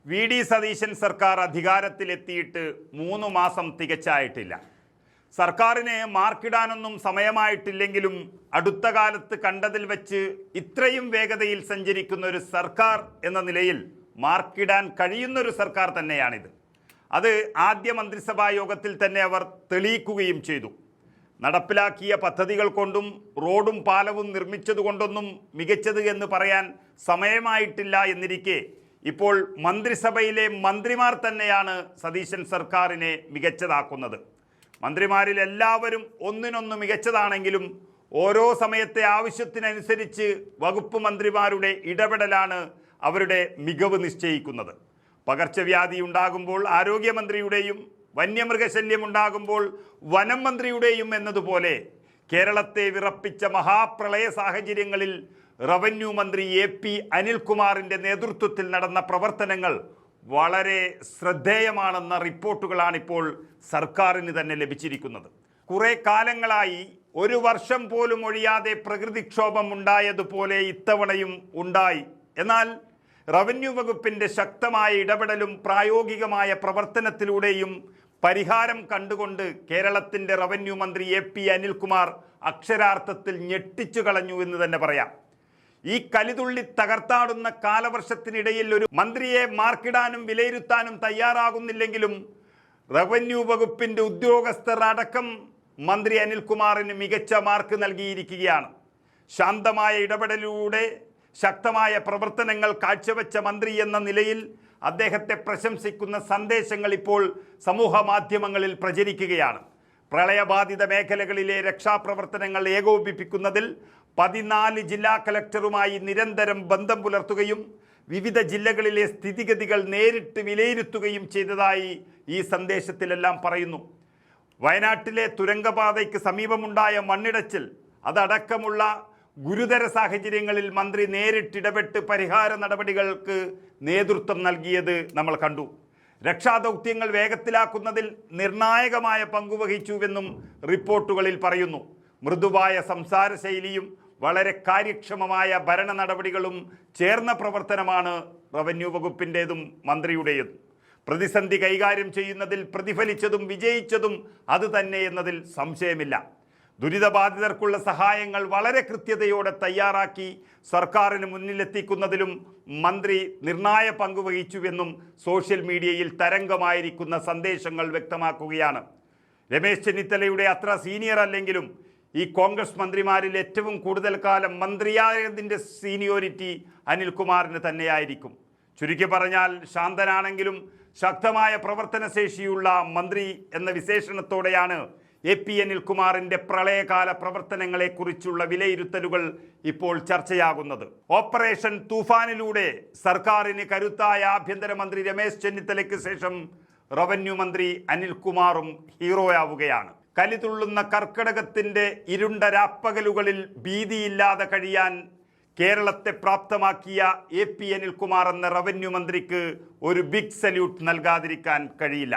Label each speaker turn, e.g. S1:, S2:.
S1: V D Satheesan സർക്കാർ അധികാരത്തിലെത്തിയിട്ട് 3 മാസം തികച്ചായിട്ടില്ല. സർക്കാരിന് മാർക്കിടാനൊന്നും സമയമായിട്ടില്ലെങ്കിലും അടുത്ത കാലത്ത് കണ്ടതിൽ വെച്ച് ഇത്രയും വേഗതയിൽ സഞ്ചരിക്കുന്ന ഒരു സർക്കാർ എന്ന നിലയിൽ മാർക്കിടാൻ കഴിയുന്നൊരു സർക്കാർ തന്നെയാണിത്. അത് ആദ്യ മന്ത്രിസഭാ യോഗത്തിൽ തന്നെ അവർ തെളിയിക്കുകയും ചെയ്തു. നടപ്പിലാക്കിയ പദ്ധതികൾ കൊണ്ടും റോഡും പാലവും നിർമ്മിച്ചതുകൊണ്ടൊന്നും മികച്ചത് എന്ന് പറയാൻ സമയമായിട്ടില്ല എന്നിരിക്കെ ഇപ്പോൾ മന്ത്രിസഭയിലെ മന്ത്രിമാർ തന്നെയാണ് സതീശൻ സർക്കാരിനെ മികച്ചതാക്കുന്നത്. മന്ത്രിമാരിൽ എല്ലാവരും ഒന്നിനൊന്ന് മികച്ചതാണെങ്കിലും ഓരോ സമയത്തെ ആവശ്യത്തിനനുസരിച്ച് വകുപ്പ് മന്ത്രിമാരുടെ ഇടപെടലാണ് അവരുടെ മികവ് നിശ്ചയിക്കുന്നത്. പകർച്ചവ്യാധി ഉണ്ടാകുമ്പോൾ ആരോഗ്യമന്ത്രിയുടെയും വന്യമൃഗശല്യം ഉണ്ടാകുമ്പോൾ വനം മന്ത്രിയുടെയും എന്നതുപോലെ കേരളത്തെ വിറപ്പിച്ച മഹാപ്രളയ സാഹചര്യങ്ങളിൽ റവന്യൂ മന്ത്രി AP അനിൽകുമാറിൻ്റെ നേതൃത്വത്തിൽ നടന്ന പ്രവർത്തനങ്ങൾ വളരെ ശ്രദ്ധേയമാണെന്ന റിപ്പോർട്ടുകളാണിപ്പോൾ സർക്കാരിന് തന്നെ ലഭിച്ചിരിക്കുന്നത്. കുറേ കാലങ്ങളായി 1 വർഷം പോലും ഒഴിയാതെ പ്രകൃതിക്ഷോഭം ഉണ്ടായതുപോലെ ഇത്തവണയും ഉണ്ടായി. എന്നാൽ റവന്യൂ വകുപ്പിൻ്റെ ശക്തമായ ഇടപെടലും പ്രായോഗികമായ പ്രവർത്തനത്തിലൂടെയും പരിഹാരം കണ്ടുകൊണ്ട് കേരളത്തിൻ്റെ റവന്യൂ മന്ത്രി AP അനിൽകുമാർ അക്ഷരാർത്ഥത്തിൽ ഞെട്ടിച്ചു കളഞ്ഞു എന്ന് തന്നെ പറയാം. ഈ കലിതുള്ളി തകർത്താടുന്ന കാലവർഷത്തിനിടയിൽ ഒരു മന്ത്രിയെ മാർക്കിടാനും വിലയിരുത്താനും തയ്യാറാകുന്നില്ലെങ്കിലും റവന്യൂ വകുപ്പിൻ്റെ ഉദ്യോഗസ്ഥർ അടക്കം മന്ത്രി അനിൽകുമാറിന് മികച്ച മാർക്ക് നൽകിയിരിക്കുകയാണ്. ശാന്തമായ ഇടപെടലിലൂടെ ശക്തമായ പ്രവർത്തനങ്ങൾ കാഴ്ചവെച്ച മന്ത്രി എന്ന നിലയിൽ അദ്ദേഹത്തെ പ്രശംസിക്കുന്ന സന്ദേശങ്ങൾ ഇപ്പോൾ സമൂഹ മാധ്യമങ്ങളിൽ പ്രചരിക്കുകയാണ്. പ്രളയബാധിത മേഖലകളിലെ രക്ഷാപ്രവർത്തനങ്ങൾ ഏകോപിപ്പിക്കുന്നതിൽ 14 ജില്ലാ കളക്ടറുമായി നിരന്തരം ബന്ധം പുലർത്തുകയും വിവിധ ജില്ലകളിലെ സ്ഥിതിഗതികൾ നേരിട്ട് വിലയിരുത്തുകയും ചെയ്തതായി ഈ സന്ദേശത്തിലെല്ലാം പറയുന്നു. വയനാട്ടിലെ തുരങ്കപാതയ്ക്ക് സമീപമുണ്ടായ മണ്ണിടച്ചിൽ അതടക്കമുള്ള ഗുരുതര സാഹചര്യങ്ങളിൽ മന്ത്രി നേരിട്ടിടപെട്ട് പരിഹാര നടപടികൾക്ക് നേതൃത്വം നൽകിയത് നമ്മൾ കണ്ടു. രക്ഷാദൗത്യങ്ങൾ വേഗത്തിലാക്കുന്നതിൽ നിർണായകമായ പങ്കുവഹിച്ചുവെന്നും റിപ്പോർട്ടുകളിൽ പറയുന്നു. മൃദുവായ സംസാര ശൈലിയും വളരെ കാര്യക്ഷമമായ ഭരണ നടപടികളും ചേർന്ന പ്രവർത്തനമാണ് റവന്യൂ വകുപ്പിൻ്റേതും മന്ത്രിയുടേതും. പ്രതിസന്ധി കൈകാര്യം ചെയ്യുന്നതിൽ പ്രതിഫലിച്ചതും വിജയിച്ചതും അതുതന്നെ എന്നതിൽ സംശയമില്ല. ദുരിതബാധിതർക്കുള്ള സഹായങ്ങൾ വളരെ കൃത്യതയോടെ തയ്യാറാക്കി സർക്കാരിന് മുന്നിലെത്തിക്കുന്നതിലും മന്ത്രി നിർണായ പങ്ക് വഹിച്ചുവെന്നും സോഷ്യൽ മീഡിയയിൽ തരംഗമായിരിക്കുന്ന സന്ദേശങ്ങൾ വ്യക്തമാക്കുകയാണ്. രമേശ് ചെന്നിത്തലയുടെ അത്ര സീനിയർ അല്ലെങ്കിലും ഈ കോൺഗ്രസ് മന്ത്രിമാരിൽ ഏറ്റവും കൂടുതൽ കാലം മന്ത്രിയായതിൻ്റെ സീനിയോറിറ്റി അനിൽകുമാറിന് തന്നെയായിരിക്കും. ചുരുക്കി പറഞ്ഞാൽ ശാന്തനാണെങ്കിലും ശക്തമായ പ്രവർത്തനശേഷിയുള്ള മന്ത്രി എന്ന വിശേഷണത്തോടെയാണ് AP അനിൽകുമാറിൻ്റെ പ്രളയകാല പ്രവർത്തനങ്ങളെക്കുറിച്ചുള്ള വിലയിരുത്തലുകൾ ഇപ്പോൾ ചർച്ചയാകുന്നത്. ഓപ്പറേഷൻ തൂഫാനിലൂടെ സർക്കാരിന് കരുത്തായ ആഭ്യന്തരമന്ത്രി രമേശ് ചെന്നിത്തലയ്ക്ക് ശേഷം റവന്യൂ മന്ത്രി അനിൽകുമാറും ഹീറോയാവുകയാണ്. കലിതുള്ളുന്ന കർക്കിടകത്തിൻ്റെ ഇരുണ്ട രാപ്പകലുകളിൽ ഭീതിയില്ലാതെ കഴിയാൻ കേരളത്തെ പ്രാപ്തമാക്കിയ AP അനിൽകുമാർ എന്ന റവന്യൂ മന്ത്രിക്ക് ഒരു ബിഗ് സല്യൂട്ട് നൽകാതിരിക്കാൻ കഴിയില്ല.